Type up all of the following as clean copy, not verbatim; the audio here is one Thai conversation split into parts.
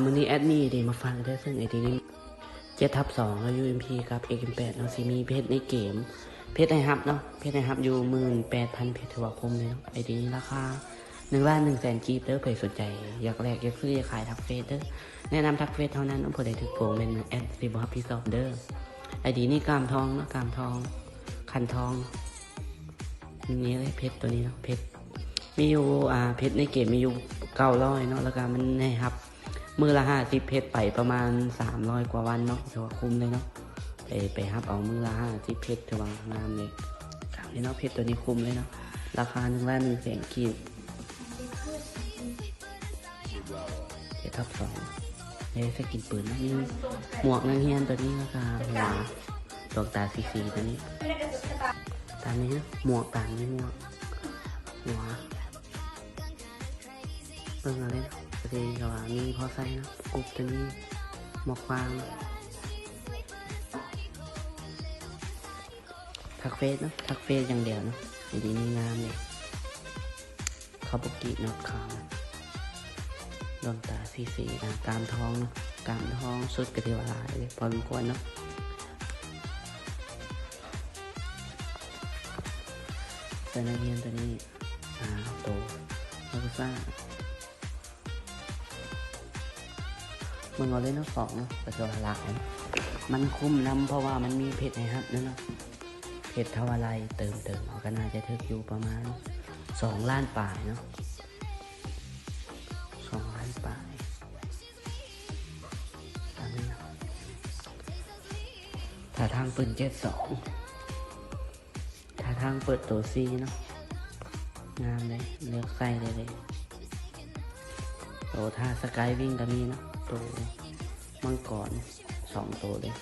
มือนี้แอดมี่เดมาฟังได้ซึ่งไอทีนี้7/2แล้ว UMP กับ XM8 เนาะสิมีเพชรในเกมเพชรในฮับเนาะเพชรในฮับอยู่18,000เพชรถือว่าคุ้มเลยเนาะไอทีนี้ราคา1,100,000กีบเด้อเผื่อสนใจอยากแลกอยากซื้ออยากขายทักเฟซเด้อแนะนำทักเฟซเท่านั้นเพื่อได้ถึกโปรเป็นแอดสิบฮับพี่สอบเด้อไอดีนี่กามทองเนาะกามทองคันทองนี่เลยเพชรตัวนี้เนาะเพชรมีอยู่เพชรในเกมมีอยู่900เนาะแล้วก็มันให้ฮับมือละ50เพชรไปประมาณ300กว่าวันเนาะถือว่าคุ้มเลยเนาะไปฮับเอามือละ50เพชรถือว่างามเลยครับนี่เนาะเพชรตัวนี้คุ้มเลยเนาะราคา1,100,000กีบ7/2สกินปืนนะนี่หมวกนักเรียนตัวนี้ราคาหัวดวงตาสีตัวนี้ตามนี้นะหมวกต่างนี้หมวกหัวเบิ่งอะไรนะประเดี๋ยวมีพอใส่นะกรุบตัวนี้หมวกฟางทักเฟซเนาะทักเฟซอย่างเดียวเนาะดีนี่งามเลยเขาปกติเนาะขาวดวงตาสีกามทองเนาะกามทองสุดกระเทียมลายเลยพอสมควรเนาะเสื้อนักเรียนตัวนี้โตมากุซ่ามันก็เล่นน้ำสองเนาะกระเทียมลายมันคุ้มน้ำเพราะว่ามันมีเพชรในฮับนั่นเนาะเพชรทวารไลเติมก็น่าจะถึกอยู่ประมาณ2 ล้านปลายเนาะ2 ล้านปลายตามนี้นะถ้าทางปืน72ถ้าทางเปิดตัวซีเนาะงามเลยเลือกใส่เลยโตท่าสกายวิ่งก็มีเนาะตัวมังกร2 ตัวเลย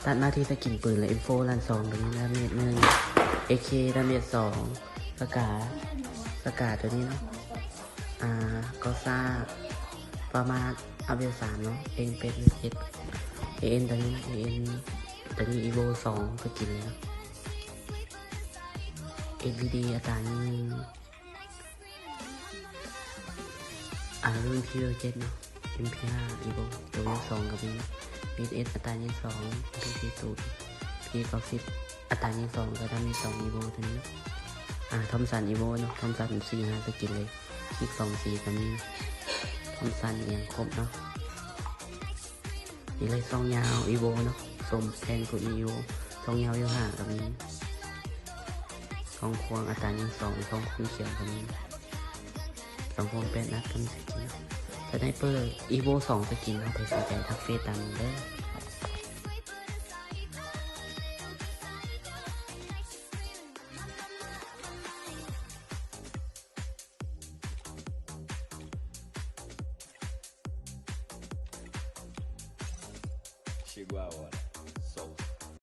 ตัดหน้าที่สกินปืนและอินโฟลัน2ตัวนี้ดาเมจ1 AK ดาเมจ2สกาตัวนี้เนาะก็ซ่าประมาณอัพเวล3เนาะเองเป็น7 AN ตัวนี้ AN ตัวนี้ EVO 2สกินเลยเนาะ NVD อัตรานี้รุ่น P7 เนาะ MP5 EVO ตัวนี้2กับนี้ PS อัตรานี้2 PC0 P90 อัตรานี้2ก็ทำนี้2 EVO ตัวนี้ทอมสัน EVO เนาะทอมสัน4-5สกินเลยคลิก2-4กับนี้ทอมสันอย่างครบเนาะนี่เลยซองยาว EVO เนาะสมแพงกว่า EVO ซองยาว5กับนี้ซองควงอัตรานี้2ซองคุ้มเขียวกับนี้ซองควง8นัดกับนี้สกินสไนเปอร์ EVO 2สกินเอาไปสนใจทักเฟซตามนี้ได้Chegou a hora.